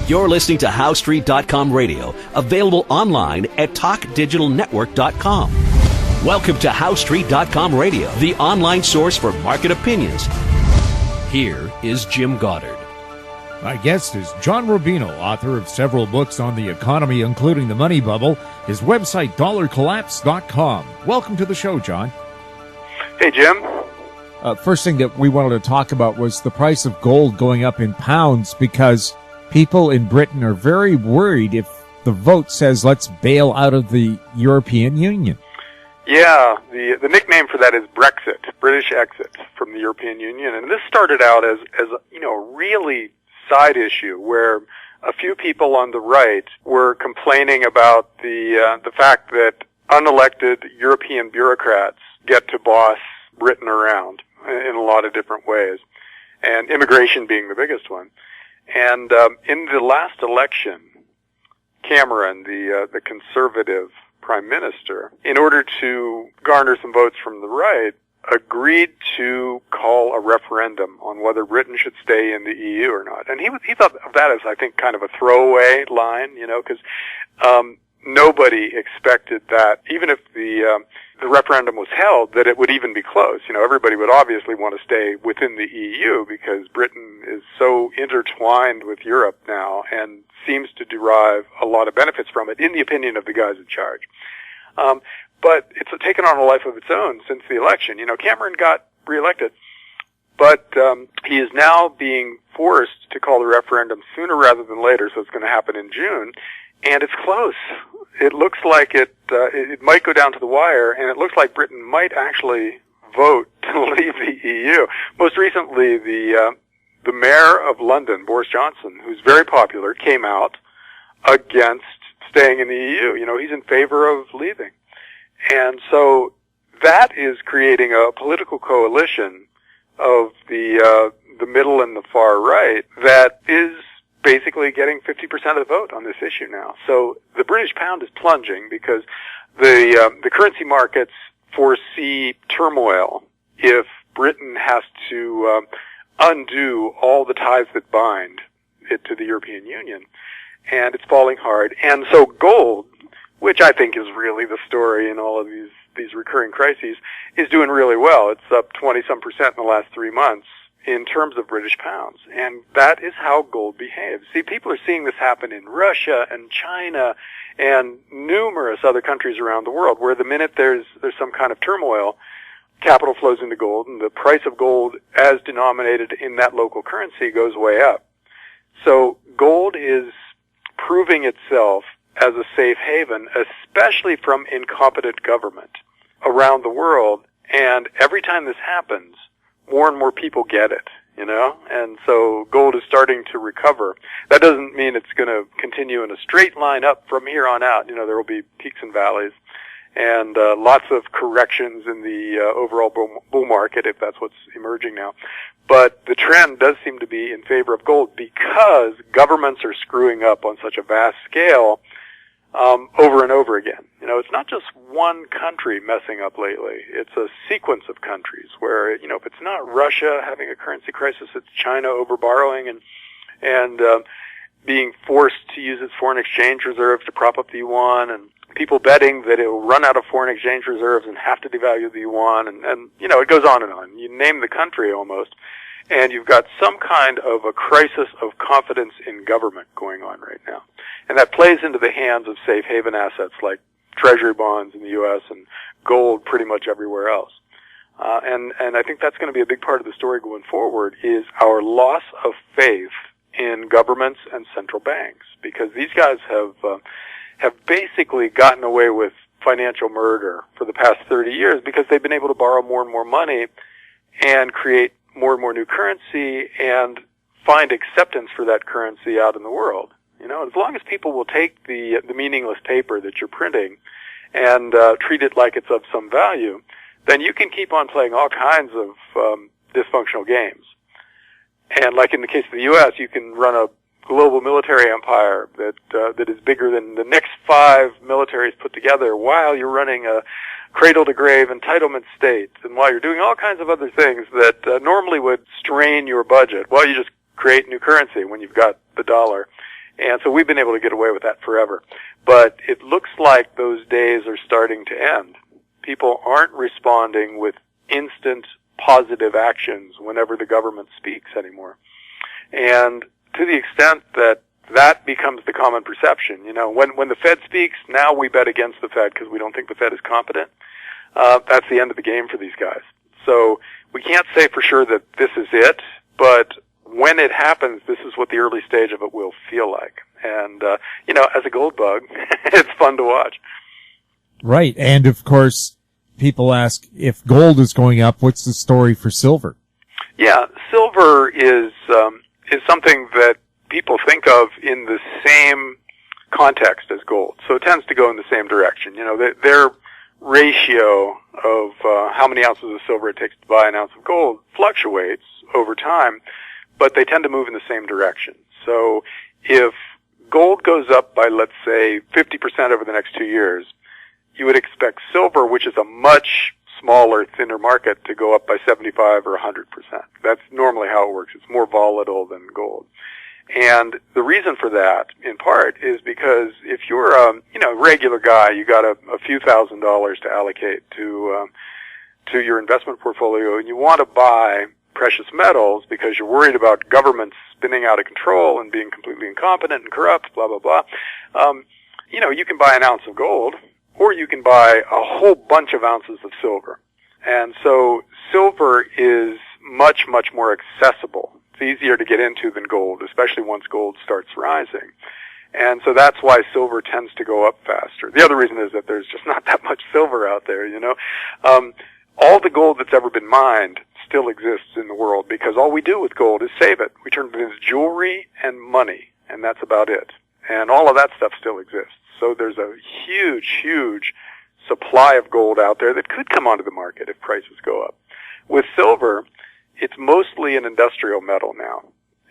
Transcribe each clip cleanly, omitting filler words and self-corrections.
You're listening to HowStreet.com radio, available online at TalkDigitalNetwork.com. Welcome to HowStreet.com radio, the online source for market opinions. Here is Jim Goddard. My guest is John Rubino, author of several books on the economy, including The Money Bubble. His website, dollarcollapse.com. Welcome to the show, John. Hey, Jim. First thing that we wanted to talk about was the price of gold going up in pounds because people in Britain are very worried if the vote says let's bail out of the European Union. Yeah, the nickname for that is Brexit, British exit from the European Union. And this started out as a really side issue where a few people on the right were complaining about the fact that unelected European bureaucrats get to boss Britain around in a lot of different ways, and immigration being the biggest one. And in the last election, Cameron, the conservative prime minister, in order to garner some votes from the right, agreed to call a referendum on whether Britain should stay in the EU or not. And he thought of that as, I think, kind of a throwaway line, because nobody expected that, even if the referendum was held, that it would even be close. Everybody would obviously want to stay within the EU because Britain is so intertwined with Europe now and seems to derive a lot of benefits from it, in the opinion of the guys in charge. But it's taken on a life of its own since the election. Cameron got reelected, but he is now being forced to call the referendum sooner rather than later, so it's going to happen in June, and it's close. It looks like it might go down to the wire, and it looks like Britain might actually vote to leave the EU. Most recently, the mayor of London, Boris Johnson, who's very popular, came out against staying in the EU. He's in favor of leaving. And so that is creating a political coalition of the middle and the far right that is basically getting 50% of the vote on this issue now. So the British pound is plunging because the currency markets foresee turmoil if Britain has to undo all the ties that bind it to the European Union. And it's falling hard. And so gold, which I think is really the story in all of these recurring crises, is doing really well. It's up 20-some% in the last 3 months in terms of British pounds. And that is how gold behaves. See, people are seeing this happen in Russia and China and numerous other countries around the world, where the minute there's some kind of turmoil, capital flows into gold, and the price of gold as denominated in that local currency goes way up. So gold is proving itself as a safe haven, especially from incompetent government around the world. And every time this happens, more and more people get it, and so gold is starting to recover. That doesn't mean it's going to continue in a straight line up from here on out. There will be peaks and valleys and lots of corrections in the overall bull market, if that's what's emerging now. But the trend does seem to be in favor of gold because governments are screwing up on such a vast scale over and over again. It's not just one country messing up lately. It's a sequence of countries where, if it's not Russia having a currency crisis, it's China overborrowing and being forced to use its foreign exchange reserves to prop up the yuan, and people betting that it will run out of foreign exchange reserves and have to devalue the yuan, and it goes on and on. You name the country almost, and you've got some kind of a crisis of confidence in government going on right now. And that plays into the hands of safe haven assets like treasury bonds in the U.S. and gold pretty much everywhere else. And I think that's going to be a big part of the story going forward, is our loss of faith in governments and central banks, because these guys have basically gotten away with financial murder for the past 30 years because they've been able to borrow more and more money and create more and more new currency and find acceptance for that currency out in the world. As long as people will take the meaningless paper that you're printing and treat it like it's of some value, then you can keep on playing all kinds of dysfunctional games. And like in the case of the U.S., you can run a global military empire that is bigger than the next 5 militaries put together, while you're running a cradle-to-grave entitlement state, and while you're doing all kinds of other things that normally would strain your budget. Well, you just create new currency when you've got the dollar, And so we've been able to get away with that forever. But it looks like those days are starting to end. People aren't responding with instant positive actions whenever the government speaks anymore. And to the extent that that becomes the common perception, when the Fed speaks, now we bet against the Fed because we don't think the Fed is competent. That's the end of the game for these guys. So we can't say for sure that this is it, but when it happens, this is what the early stage of it will feel like. And, as a gold bug, it's fun to watch. Right. And of course, people ask, if gold is going up, what's the story for silver? Yeah, silver is something that people think of in the same context as gold. So it tends to go in the same direction. Their ratio of how many ounces of silver it takes to buy an ounce of gold fluctuates over time, but they tend to move in the same direction. So if gold goes up by, let's say, 50% over the next 2 years, you would expect silver, which is a much smaller, thinner market, to go up by 75 or 100%. That's normally how it works. It's more volatile than gold. And the reason for that, in part, is because if you're a regular guy, you got a few $1,000s to allocate to your investment portfolio, and you want to buy precious metals because you're worried about governments spinning out of control and being completely incompetent and corrupt, blah, blah, blah. You can buy an ounce of gold, or you can buy a whole bunch of ounces of silver. And so silver is much, much more accessible. It's easier to get into than gold, especially once gold starts rising. And so that's why silver tends to go up faster. The other reason is that there's just not that much silver out there, All the gold that's ever been mined still exists in the world because all we do with gold is save it. We turn it into jewelry and money, and that's about it. And all of that stuff still exists. So there's a huge, huge supply of gold out there that could come onto the market if prices go up. With silver, it's mostly an industrial metal now.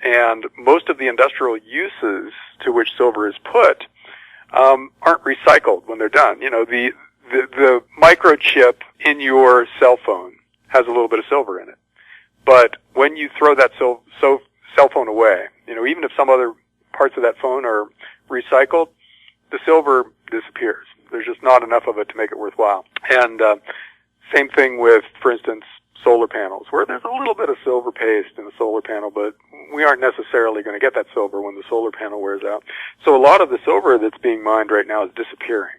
And most of the industrial uses to which silver is put aren't recycled when they're done. The microchip in your cell phone has a little bit of silver in it. But when you throw that cell phone away, even if some other parts of that phone are recycled, the silver disappears. There's just not enough of it to make it worthwhile. And same thing with, for instance, solar panels, where there's a little bit of silver paste in the solar panel, but we aren't necessarily going to get that silver when the solar panel wears out. So a lot of the silver that's being mined right now is disappearing.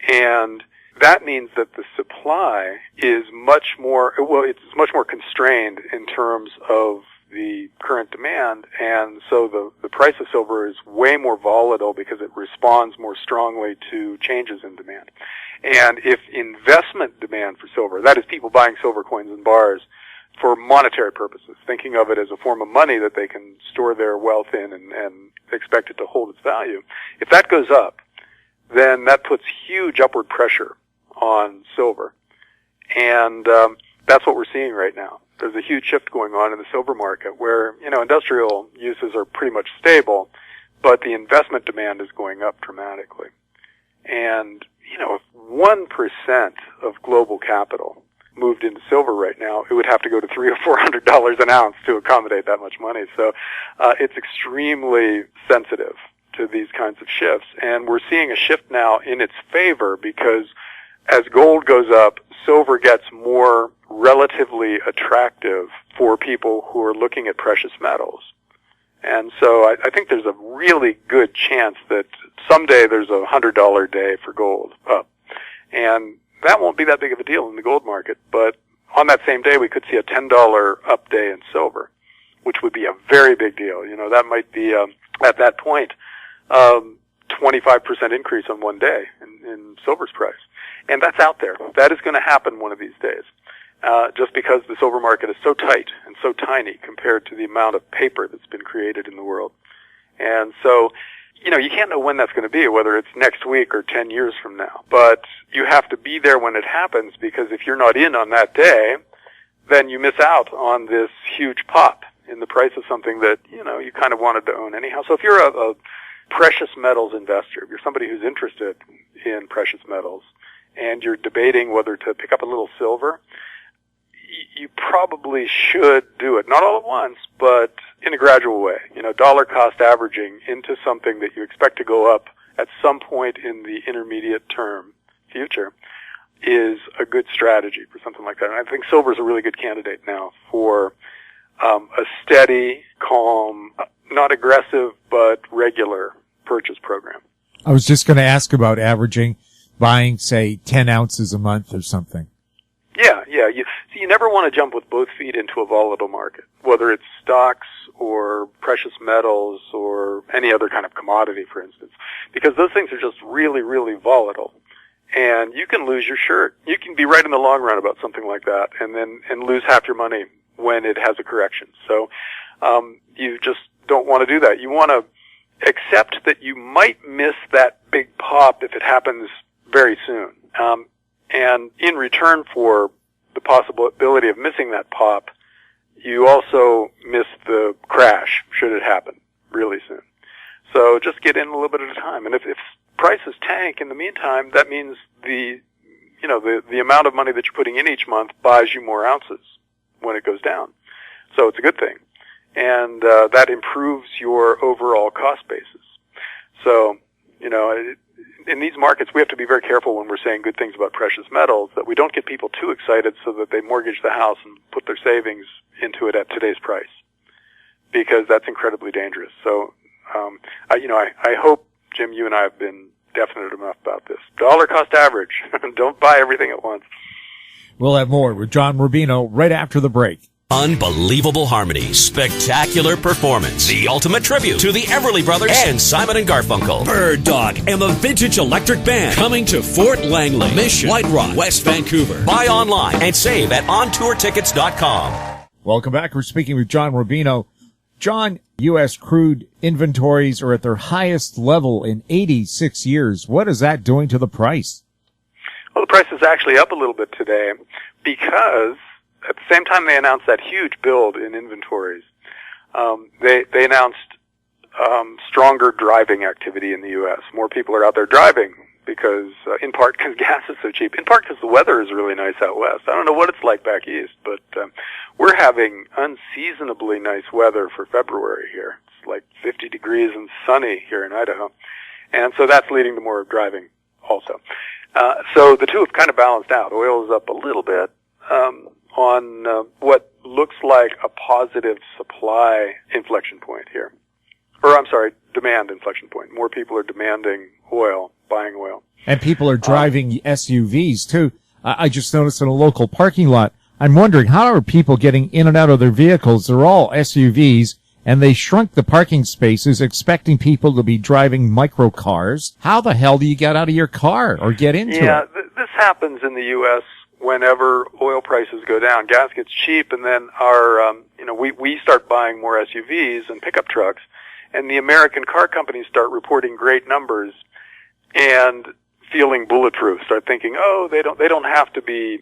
And that means that the supply is much more constrained in terms of the current demand, and so the price of silver is way more volatile because it responds more strongly to changes in demand. And if investment demand for silver, that is people buying silver coins and bars for monetary purposes, thinking of it as a form of money that they can store their wealth in and expect it to hold its value, if that goes up, then that puts huge upward pressure on silver. And that's what we're seeing right now. There's a huge shift going on in the silver market where, industrial uses are pretty much stable, but the investment demand is going up dramatically. And, if 1% of global capital moved into silver right now, it would have to go to $300 or $400 an ounce to accommodate that much money. So, it's extremely sensitive to these kinds of shifts. And we're seeing a shift now in its favor because as gold goes up, silver gets more relatively attractive for people who are looking at precious metals. And so I think there's a really good chance that someday there's a $100 day for gold up. And that won't be that big of a deal in the gold market, but on that same day we could see a $10 up day in silver, which would be a very big deal. That might be, at that point, 25% increase on one day in silver's price. And that's out there. That is going to happen one of these days. Just because the silver market is so tight and so tiny compared to the amount of paper that's been created in the world. And so, you can't know when that's going to be, whether it's next week or 10 years from now. But you have to be there when it happens, because if you're not in on that day, then you miss out on this huge pop in the price of something that, you kind of wanted to own anyhow. So if you're a precious metals investor, if you're somebody who's interested in precious metals, and you're debating whether to pick up a little silver, you probably should do it. Not all at once, but in a gradual way. Dollar cost averaging into something that you expect to go up at some point in the intermediate term future is a good strategy for something like that. And I think silver is a really good candidate now for a steady, calm, not aggressive, but regular purchase program. I was just going to ask about averaging, buying, say, 10 ounces a month or something. Yeah. You never want to jump with both feet into a volatile market, whether it's stocks or precious metals or any other kind of commodity, for instance, because those things are just really, really volatile. And you can lose your shirt. You can be right in the long run about something like that and lose half your money when it has a correction. So, you just don't want to do that. You want to accept that you might miss that big pop if it happens very soon. And in return for the possibility of missing that pop, you also miss the crash should it happen really soon. So just get in a little bit at a time. And if prices tank in the meantime, that means the amount of money that you're putting in each month buys you more ounces when it goes down. So it's a good thing. And that improves your overall cost basis. So, in these markets, we have to be very careful when we're saying good things about precious metals, that we don't get people too excited so that they mortgage the house and put their savings into it at today's price, because that's incredibly dangerous. So, I hope, Jim, you and I have been definite enough about this. Dollar cost average. Don't buy everything at once. We'll have more with John Rubino right after the break. Unbelievable harmony, spectacular performance, the ultimate tribute to the Everly Brothers and Simon & Garfunkel. Bird Dog and the Vintage Electric Band coming to Fort Langley, Mission, White Rock, West Vancouver. Buy online and save at ontourtickets.com. Welcome back. We're speaking with John Rubino. John, U.S. crude inventories are at their highest level in 86 years. What is that doing to the price? Well, the price is actually up a little bit today because at the same time they announced that huge build in inventories, they announced stronger driving activity in the U.S. More people are out there driving because, in part because gas is so cheap, in part because the weather is really nice out west. I don't know what it's like back east, but we're having unseasonably nice weather for February here. It's like 50 degrees and sunny here in Idaho. And so that's leading to more driving also. So the two have kind of balanced out. Oil is up a little bit on what looks like a positive supply inflection point here. Or, I'm sorry, demand inflection point. More people are demanding oil, buying oil. And people are driving SUVs, too. I just noticed in a local parking lot, I'm wondering, how are people getting in and out of their vehicles? They're all SUVs, and they shrunk the parking spaces, expecting people to be driving micro cars. How the hell do you get out of your car or get into it? Yeah, this happens in the U.S. whenever oil prices go down. Gas gets cheap, and then we start buying more SUVs and pickup trucks, and the American car companies start reporting great numbers and feeling bulletproof. Start thinking, they don't have to be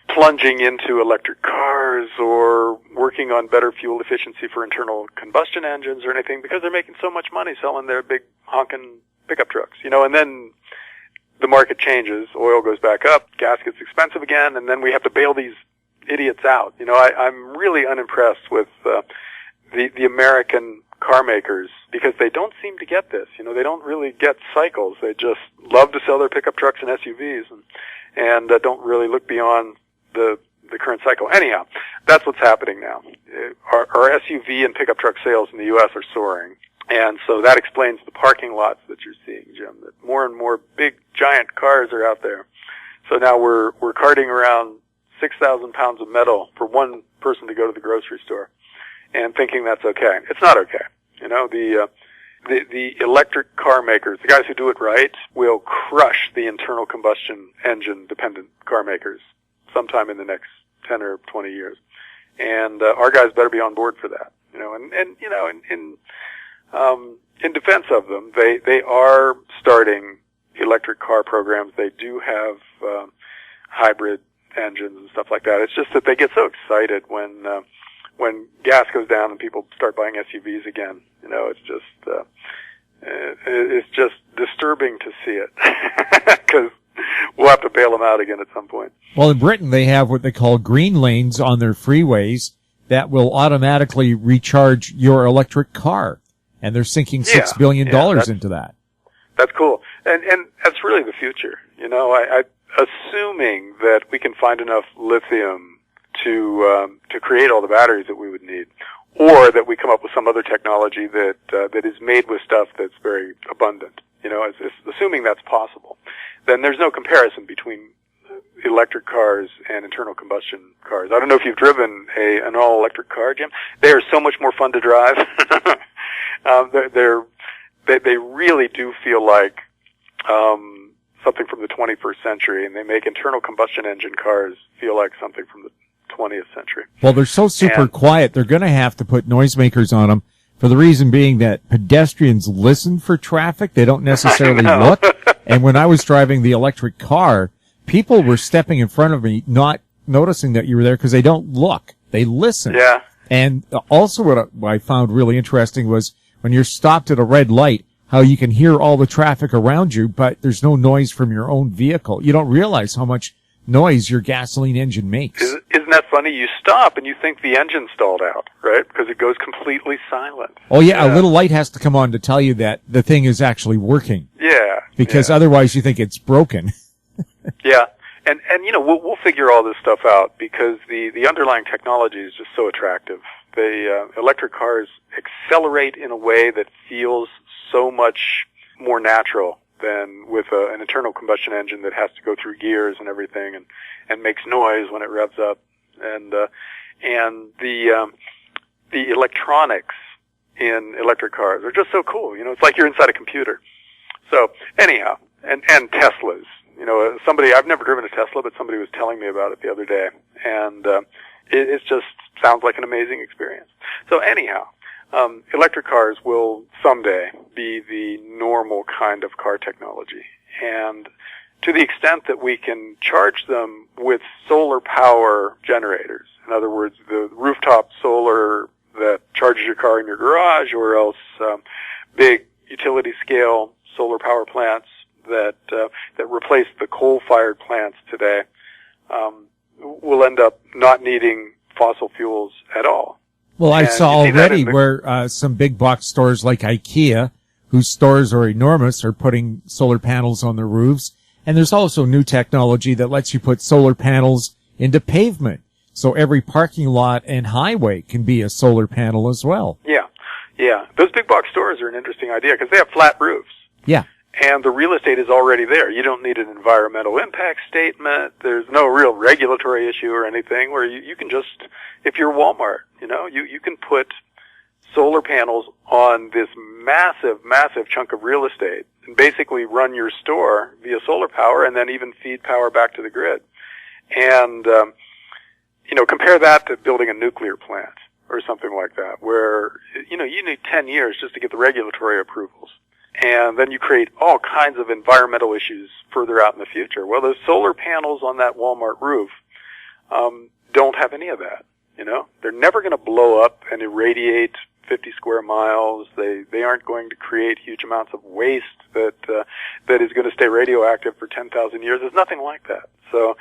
plunging into electric cars or working on better fuel efficiency for internal combustion engines or anything because they're making so much money selling their big honking pickup trucks. And then the market changes, oil goes back up, gas gets expensive again, and then we have to bail these idiots out. I'm really unimpressed with the American car makers because they don't seem to get this. They don't really get cycles. They just love to sell their pickup trucks and SUVs and don't really look beyond the current cycle. Anyhow, that's what's happening now. Our SUV and pickup truck sales in the U.S. are soaring. And so that explains the parking lots that you're seeing, Jim, that more and more big, giant cars are out there. So now we're carting around 6,000 pounds of metal for one person to go to the grocery store and thinking that's okay. It's not okay. The electric car makers, the guys who do it right, will crush the internal combustion engine dependent car makers sometime in the next 10 or 20 years. And our guys better be on board for that. In defense of them, they are starting electric car programs. They do have hybrid engines and stuff like that. It's just that they get so excited when gas goes down and people start buying SUVs again. It's just disturbing to see it because we'll have to bail them out again at some point. Well, in Britain, they have what they call green lanes on their freeways. that will automatically recharge your electric car. And they're sinking $6 billion into that. That's cool. And that's really the future. You know, I assuming that we can find enough lithium to create all the batteries that we would need, or that we come up with some other technology that is made with stuff that's very abundant. You know, assuming that's possible, then there's no comparison between electric cars and internal combustion cars. I don't know if you've driven an all-electric car, Jim. They are so much more fun to drive. They really do feel like something from the 21st century, and they make internal combustion engine cars feel like something from the 20th century. Well, they're so super quiet, they're going to have to put noisemakers on them, for the reason being that pedestrians listen for traffic. They don't necessarily look. And when I was driving the electric car, people were stepping in front of me, not noticing that you were there because they don't look. They listen. Yeah. And also what I found really interesting was when you're stopped at a red light, how you can hear all the traffic around you, but there's no noise from your own vehicle. You don't realize how much noise your gasoline engine makes. Isn't that funny? You stop and you think the engine stalled out, right? Because it goes completely silent. Oh, yeah, a little light has to come on to tell you that the thing is actually working. Yeah. Because otherwise you think it's broken. Yeah. And you know, we'll figure all this stuff out because the underlying technology is just so attractive. Electric cars accelerate in a way that feels so much more natural than with an internal combustion engine that has to go through gears and everything and makes noise when it revs up. And the electronics in electric cars are just so cool. You know, it's like you're inside a computer. So anyhow, and Teslas. You know, I've never driven a Tesla, but somebody was telling me about it the other day, and it just sounds like an amazing experience. So anyhow, electric cars will someday be the normal kind of car technology, and to the extent that we can charge them with solar power generators, in other words, the rooftop solar that charges your car in your garage, or else big utility scale solar power plants that replace the coal-fired plants today, will end up not needing fossil fuels at all. Well, I saw already where some big box stores like IKEA, whose stores are enormous, are putting solar panels on their roofs. And there's also new technology that lets you put solar panels into pavement. So every parking lot and highway can be a solar panel as well. Yeah. Yeah. Those big box stores are an interesting idea because they have flat roofs. Yeah. And the real estate is already there. You don't need an environmental impact statement. There's no real regulatory issue or anything where you can just, if you're Walmart, you know, you can put solar panels on this massive, massive chunk of real estate and basically run your store via solar power and then even feed power back to the grid. And, you know, compare that to building a nuclear plant or something like that where, you know, you need 10 years just to get the regulatory approvals. And then you create all kinds of environmental issues further out in the future. Well, those solar panels on that Walmart roof don't have any of that. You know, they're never going to blow up and irradiate 50 square miles. They aren't going to create huge amounts of waste that is going to stay radioactive for 10,000 years. There's nothing like that. So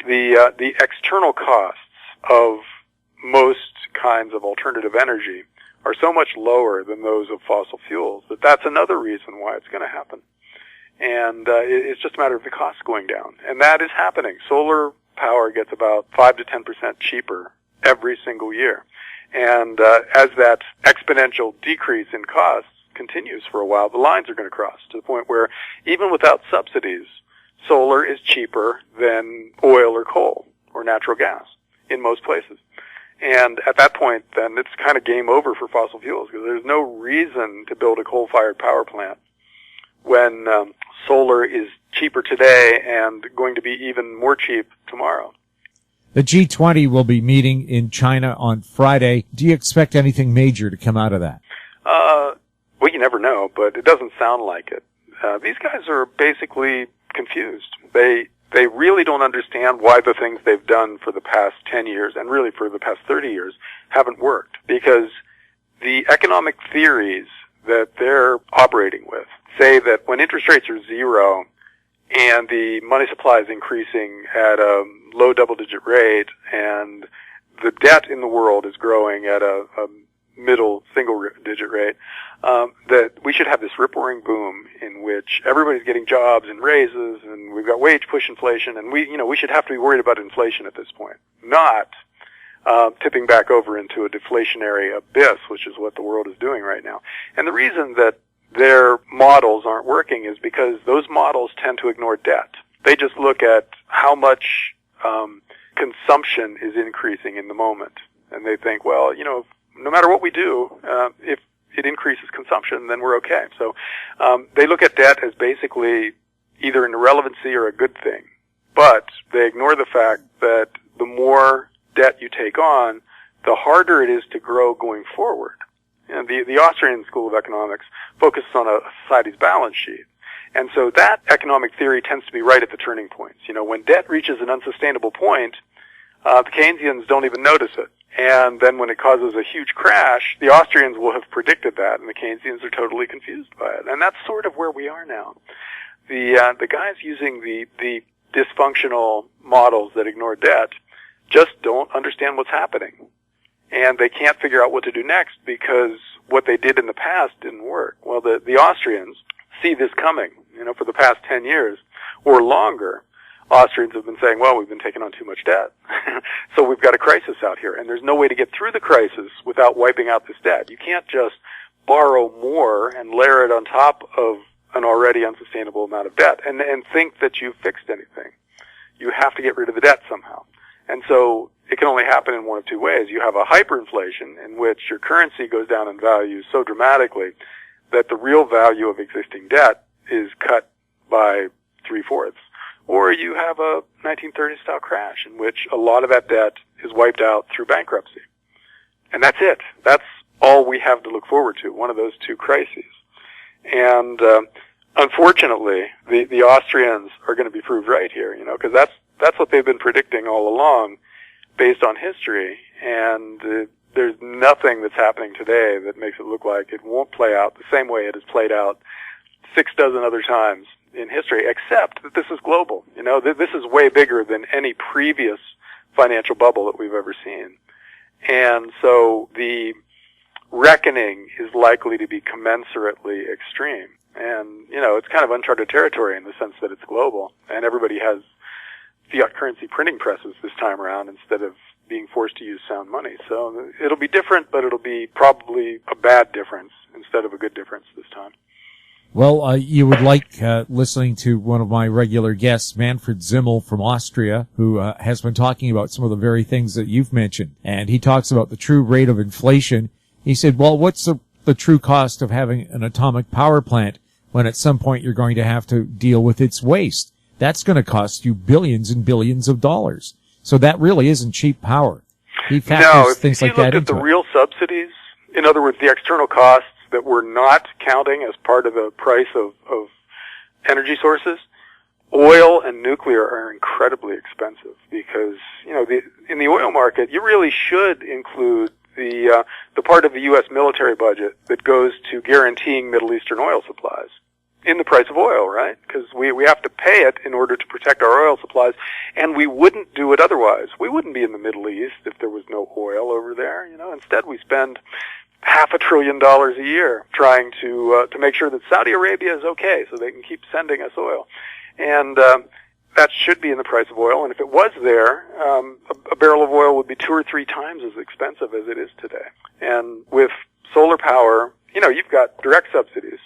the external costs of most kinds of alternative energy are so much lower than those of fossil fuels that that's another reason why it's going to happen. And it's just a matter of the cost going down. And that is happening. Solar power gets about 5 to 10% cheaper every single year. And as that exponential decrease in costs continues for a while, the lines are going to cross to the point where even without subsidies, solar is cheaper than oil or coal or natural gas in most places. And at that point, then, it's kind of game over for fossil fuels because there's no reason to build a coal-fired power plant when solar is cheaper today and going to be even more cheap tomorrow. The G20 will be meeting in China on Friday. Do you expect anything major to come out of that? Well, you never know, but it doesn't sound like it. These guys are basically confused. They really don't understand why the things they've done for the past 10 years and really for the past 30 years haven't worked. Because the economic theories that they're operating with say that when interest rates are zero and the money supply is increasing at a low double-digit rate and the debt in the world is growing at a middle single-digit rate, that we should have this rip-roaring boom in which everybody's getting jobs and raises, and we've got wage push inflation, and we should have to be worried about inflation at this point, not tipping back over into a deflationary abyss, which is what the world is doing right now. And the reason that their models aren't working is because those models tend to ignore debt. They just look at how much consumption is increasing in the moment, and they think, well, no matter what we do, if it increases consumption, then we're okay. So they look at debt as basically either an irrelevancy or a good thing. But they ignore the fact that the more debt you take on, the harder it is to grow going forward. And the Austrian School of Economics focuses on a society's balance sheet. And so that economic theory tends to be right at the turning points. When debt reaches an unsustainable point, the Keynesians don't even notice it. And then when it causes a huge crash, the Austrians will have predicted that, and the Keynesians are totally confused by it. And that's sort of where we are now. The guys using the dysfunctional models that ignore debt just don't understand what's happening. And they can't figure out what to do next because what they did in the past didn't work. Well, the Austrians see this coming. For the past 10 years or longer, Austrians have been saying, well, we've been taking on too much debt. So we've got a crisis out here. And there's no way to get through the crisis without wiping out this debt. You can't just borrow more and layer it on top of an already unsustainable amount of debt and think that you've fixed anything. You have to get rid of the debt somehow. And so it can only happen in one of two ways. You have a hyperinflation in which your currency goes down in value so dramatically that the real value of existing debt is cut by 3/4. Or you have a 1930s style crash in which a lot of that debt is wiped out through bankruptcy. And that's it. That's all we have to look forward to, one of those two crises. And unfortunately, the Austrians are going to be proved right here, because that's what they've been predicting all along based on history. And there's nothing that's happening today that makes it look like it won't play out the same way it has played out 6 other times in history, except that this is global. This is way bigger than any previous financial bubble that we've ever seen. And so the reckoning is likely to be commensurately extreme. And, it's kind of uncharted territory in the sense that it's global. And everybody has fiat currency printing presses this time around instead of being forced to use sound money. So it'll be different, but it'll be probably a bad difference instead of a good difference this time. Well, you would like listening to one of my regular guests, Manfred Zimmel from Austria, who has been talking about some of the very things that you've mentioned. And he talks about the true rate of inflation. He said, well, what's the true cost of having an atomic power plant when at some point you're going to have to deal with its waste? That's going to cost you billions and billions of dollars. So that really isn't cheap power. He factors things like that into it. If you look at the real subsidies, in other words, the external costs that we're not counting as part of the price of energy sources, oil and nuclear are incredibly expensive because, in the oil market, you really should include the part of the U.S. military budget that goes to guaranteeing Middle Eastern oil supplies in the price of oil, right? Because we have to pay it in order to protect our oil supplies, and we wouldn't do it otherwise. We wouldn't be in the Middle East if there was no oil over there, Instead, we spend $500 billion a year trying to make sure that Saudi Arabia is okay so they can keep sending us oil. And that should be in the price of oil. And if it was there, a barrel of oil would be 2 or 3 times as expensive as it is today. And with solar power, you've got direct subsidies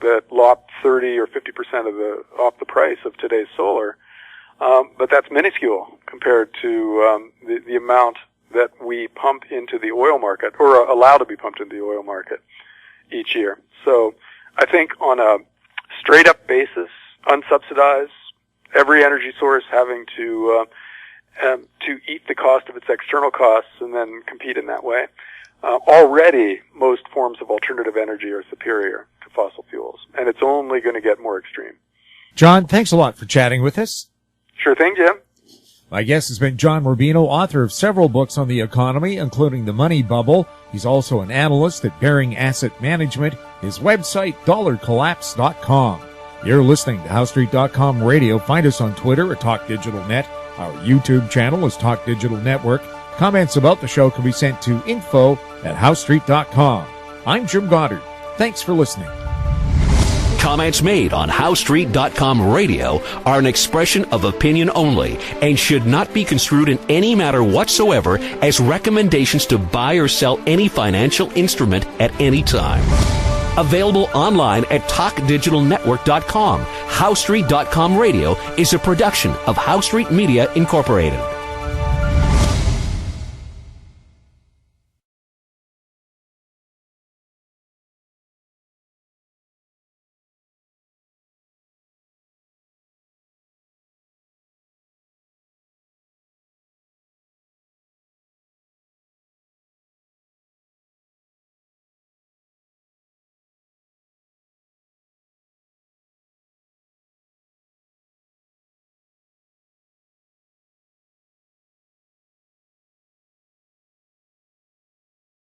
that lop 30 or 50% off the price of today's solar. But that's minuscule compared to the amount that we pump into the oil market, or allow to be pumped into the oil market each year. So I think on a straight-up basis, unsubsidized, every energy source having to eat the cost of its external costs and then compete in that way, already most forms of alternative energy are superior to fossil fuels, and it's only going to get more extreme. John, thanks a lot for chatting with us. Sure thing, Jim. My guest has been John Rubino, author of several books on the economy, including The Money Bubble. He's also an analyst at Baring Asset Management. His website, dollarcollapse.com. You're listening to HowStreet.com radio. Find us on Twitter at TalkDigitalNet. Our YouTube channel is Talk Digital Network. Comments about the show can be sent to info@howstreet.com. I'm Jim Goddard. Thanks for listening. Comments made on HowStreet.com radio are an expression of opinion only and should not be construed in any matter whatsoever as recommendations to buy or sell any financial instrument at any time. Available online at TalkDigitalNetwork.com. HowStreet.com radio is a production of House Street Media Incorporated.